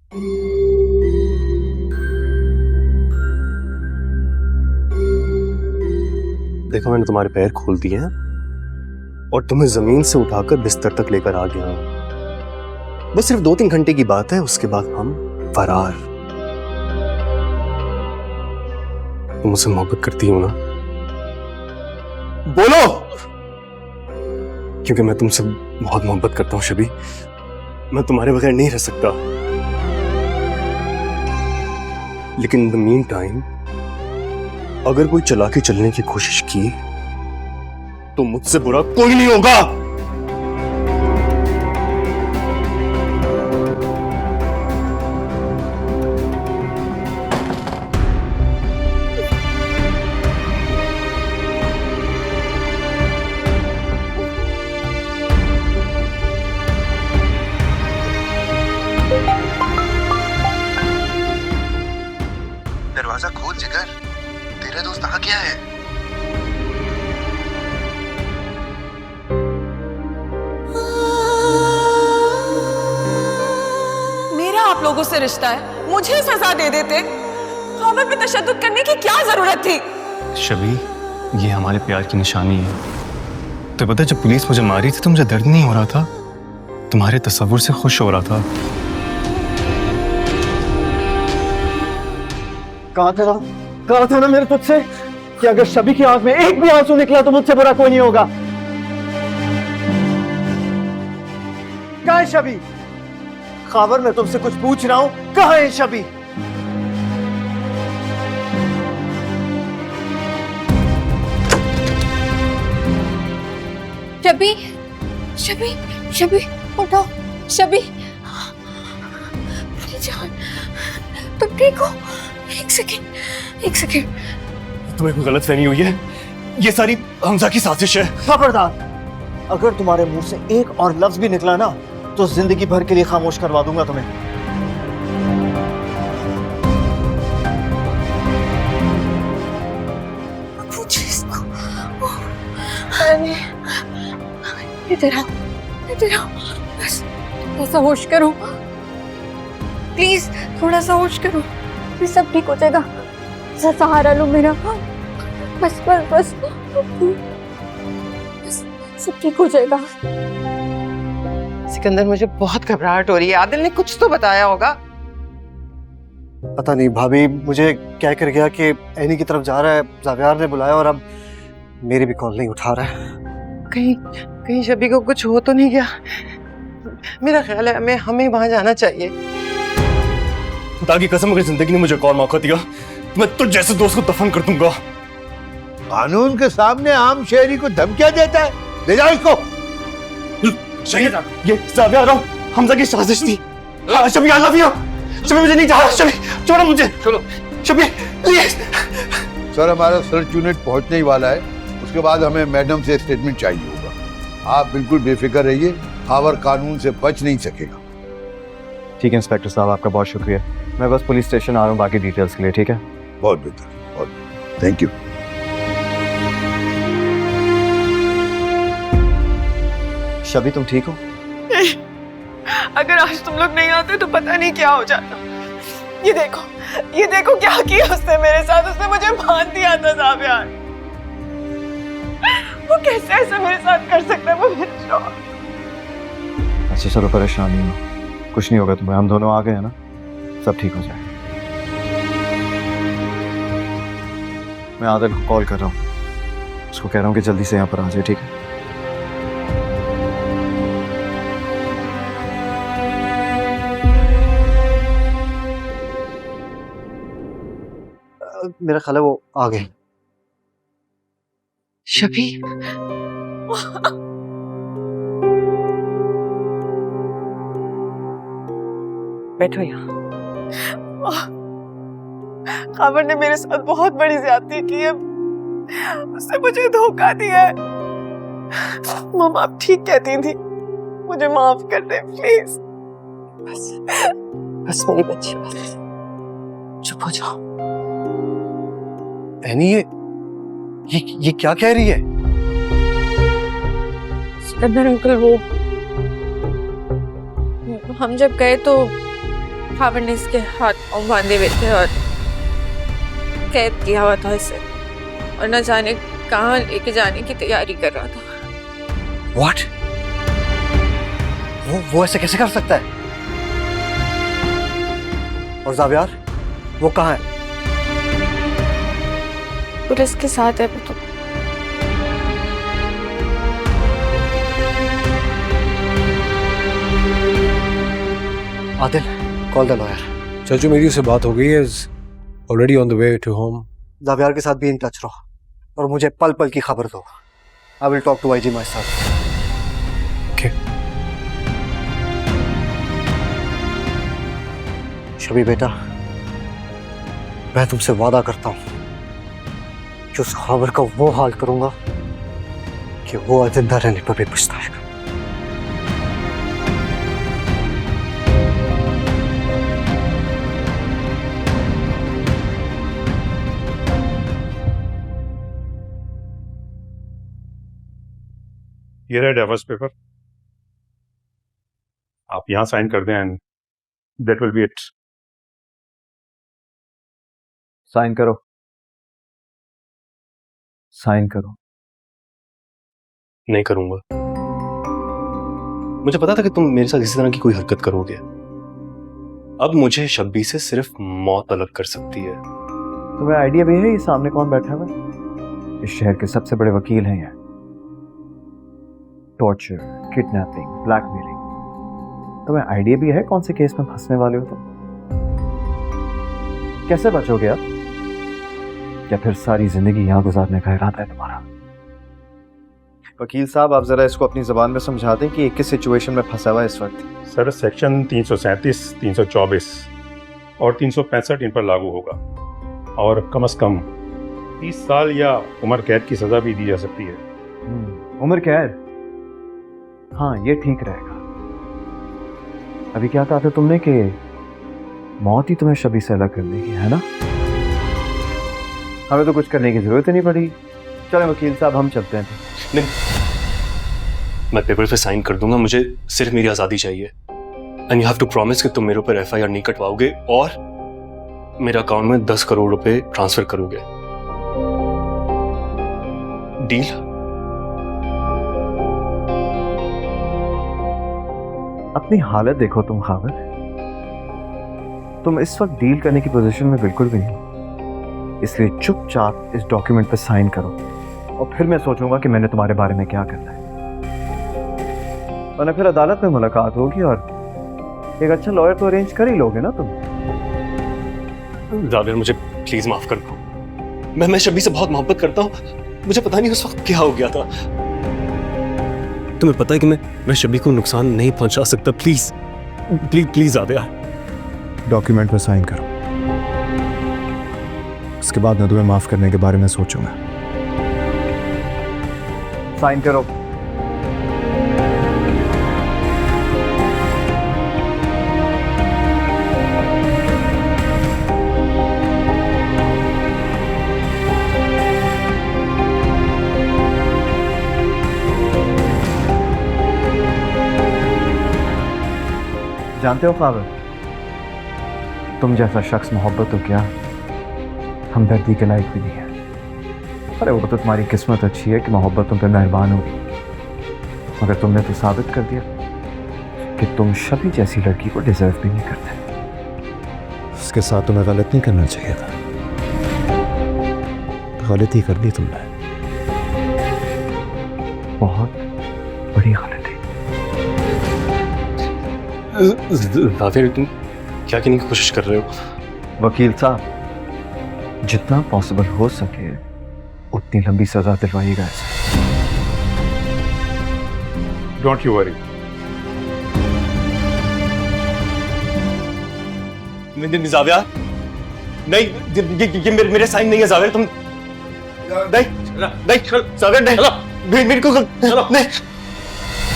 देखो, मैंने तुम्हारे पैर खोल दिए हैं और तुम्हें जमीन से उठाकर बिस्तर तक लेकर आ गया हूं। बस सिर्फ 2-3 घंटे की बात है, उसके बाद हम फरार। तुम मुझसे मोहब्बत करती हो ना? बोलो, क्योंकि मैं तुमसे बहुत मोहब्बत करता हूं शबी। मैं तुम्हारे बगैर नहीं रह सकता। लेकिन इन द मीन टाइम अगर कोई चालाकी चलने की कोशिश की तो मुझसे बुरा कोई नहीं होगा। दरवाजा खोल जिगर, तेरा दोस्त आ गया है। मेरा आप लोगों से रिश्ता है, मुझे सजा दे देते। खावर पे तशद्दुद करने की क्या जरूरत थी? शबी, ये हमारे प्यार की निशानी है। तो पता है, जब पुलिस मुझे मारी थी तो मुझे दर्द नहीं हो रहा था, तुम्हारे तस्वुर से खुश हो रहा था। कहा था ना मेरे तुझसे कि अगर शबी की आंख में एक भी आंसू निकला तो मुझसे बुरा कोई नहीं होगा। कहाँ है शबी? खावर, मैं तुमसे कुछ पूछ रहा हूं, कहाँ है शबी? शबी, शबी, शबी, उठो, शबी, मेरी जान, तुम ठीक हो? एक सेकेंड। तुम्हें कोई गलतफहमी हुई है? ये सारी हमजा की साजिश है। खबरदार, अगर तुम्हारे मुंह से एक और लफ्ज भी निकला ना तो जिंदगी भर के लिए खामोश करवा दूंगा तुम्हें। पूछ इसको। इधर आओ, बस थोड़ा सा होश करो, प्लीज थोड़ा सा होश करो, फिर सब ठीक हो जाएगा। सहारा लो मेरा, बस सब ठीक हो जाएगा। सिकंदर, मुझे बहुत घबराहट हो रही है। आदिल ने कुछ तो बताया होगा। पता नहीं भाभी, मुझे क्या कर गया कि एनी की तरफ जा रहा है, जावियार ने बुलाया और अब मेरी भी कॉल नहीं उठा रहा है। कहीं शबी को कुछ हो तो नहीं गया? मेरा ख्याल है हमें वहां जाना चाहिए। खुदा की कसम, अगर जिंदगी ने मुझे एक और मौका दिया तो मैं तुझ जैसे दोस्त को दफन कर दूंगा। कानून के सामने आम शहरी को धमकियां देता है। ले जाओ इसको। शहीद, ये जावियार और हमजा की साजिश थी। शबी, आई लव यू। शबी, मुझे नहीं जा, शबी छोड़ो मुझे। चलो शबी, प्लीज। सर, हमारा सर्च यूनिट पहुंचने ही वाला है। उसके बाद हमें मैडम से स्टेटमेंट चाहिए होगा। आप बिल्कुल बेफिक्र रहिए, खावर कानून से बच नहीं सकेगा। ठीक है इंस्पेक्टर साहब, आपका बहुत शुक्रिया। मैं बस पुलिस स्टेशन आ रहा हूँ बाकी डिटेल्स के लिए। ठीक है, बहुत बेहतर, बहुत बेहतर। Thank you. शबी, तुम ठीक हो? अगर आज तुम लोग नहीं आते तो पता नहीं क्या हो जाता। ये देखो क्या किया उसने मेरे साथ। उसने मुझे बांध दिया था जावियार। वो कैसे ऐसा मेरे साथ कर सकता है? वो मेरा शौहर। अच्छा चलो, परेशान नहीं हो, कुछ नहीं होगा तुम्हें। हम दोनों आ गए हैं ना, सब ठीक हो जाए। मैं आदिल को कॉल कर रहा हूँ, उसको कह रहा हूँ कि जल्दी से यहाँ पर आ जाए। ठीक है? मेरा ख्याल है वो आ गए। शबी, बैठो यहाँ। खावर ने मेरे साथ बहुत बड़ी ज्यादती की है। उसने मुझे धोखा दिया है। मम्मा आप ठीक कहती थी, मुझे माफ कर दे प्लीज। बस मेरी बच्ची, बस चुप हो जाओ। एनी, ये क्या कह रही है? सिकंदर अंकल, वो हम जब गए तो खावर ने इसके हाथ पांव बांधे हुए थे और कैद किया हुआ था इसे, और न जाने कहाँ लेके जाने की तैयारी कर रहा था। व्हाट? वो ऐसे कैसे कर सकता है? और जावियार, वो कहाँ है? पुलिस के साथ है वो तो। Adil, call the lawyer. चाचू मेरी उससे बात हो गई है, already on the way to home. जावियार के साथ भी इन टच रहो और मुझे पल पल की खबर दो। I will talk to IG myself. Okay. Shabi बेटा, मैं तुमसे वादा करता हूं कि उस खबर का वो हाल करूंगा कि वो जिंदा रहने पर भी पछताएगा। ये रहा डिवोर्स पेपर, आप यहां साइन कर दें and that will be it. Sign करो, साइन करो। नहीं करूंगा। मुझे पता था कि तुम मेरे साथ इसी तरह की कोई हरकत करोगे। अब मुझे शब्बी से सिर्फ मौत अलग कर सकती है। तुम्हें आइडिया भी है ये सामने कौन बैठा हुआ है? इस शहर के सबसे बड़े वकील हैं ये। Torture, kidnapping, blackmailing. तुम्हें आइडिया भी है कौन से केस में फंसने वाले हो तुम? कैसे बचोगे आप? या फिर सारी जिंदगी यहां गुजारने का इरादा है तुम्हारा? वकील साहब, आप जरा इसको अपनी जुबान में समझा दें कि किस सिचुएशन में फंसा हुआ है इस वक्त। सर, सेक्शन 337, 324 और 365 इन पर लागू होगा और कम से कम 30 साल या उम्र कैद की सजा भी दी जा सकती है। उम्र कैद? हाँ, ये ठीक रहेगा। अभी क्या कहा था तुमने कि मौत ही तुम्हें शबी से अलग कर देगी, है ना? हमें तो कुछ करने की जरूरत ही नहीं पड़ी। चलो वकील साहब, हम चलते हैं। नहीं, मैं पेपर पे साइन कर दूंगा। मुझे सिर्फ मेरी आजादी चाहिए। And you have to promise कि तुम मेरे ऊपर FIR नहीं कटवाओगे और मेरे अकाउंट में 10 करोड़ रुपए ट्रांसफर करोगे। डील? अपनी हालत देखो तुम खावर, तुम इस वक्त डील करने की पोजीशन में बिल्कुल भी नहीं। इसलिए चुपचाप इस डॉक्यूमेंट पर साइन करो और फिर मैं सोचूंगा कि मैंने तुम्हारे बारे में क्या करना है। वरना फिर अदालत में मुलाकात होगी और एक अच्छा लॉयर तो अरेंज कर ही लोगे ना तुम। जावेर, मुझे प्लीज माफ कर दो। मैं शबी से बहुत मोहब्बत करता हूँ। मुझे पता नहीं उस वक्त क्या हो गया था। तुम्हें पता है कि मैं शबी को नुकसान नहीं पहुंचा सकता। Please please please जावेर। डॉक्यूमेंट पे साइन करो, उसके बाद मैं तुम्हें माफ करने के बारे में सोचूंगा। साइन करो। जानते हो खावर, तुम जैसा शख्स मोहब्बत तो क्या हमदर्दी के लायक भी नहीं है। अरे वो तो तुम्हारी किस्मत अच्छी है कि मोहब्बत तुम पे मेहरबान होगी, मगर तुमने तो साबित कर दिया कि तुम शबी जैसी लड़की को डिजर्व भी नहीं करते। उसके साथ तुम्हें गलत नहीं करना चाहिए था, गलती कर ली तुमने। बहुत बड़ी गलती। जावेर, तुम क्या कहने की कोशिश कर रहे हो? वकील साहब, जितना पॉसिबल हो सके उतनी लंबी सजा दिलवाइएगा इसे। Don't you worry. जावेर, नहीं, ये मेरे साइन नहीं है। जावेर, तुम नहीं, जावेर, नहीं, मेरे को नहीं।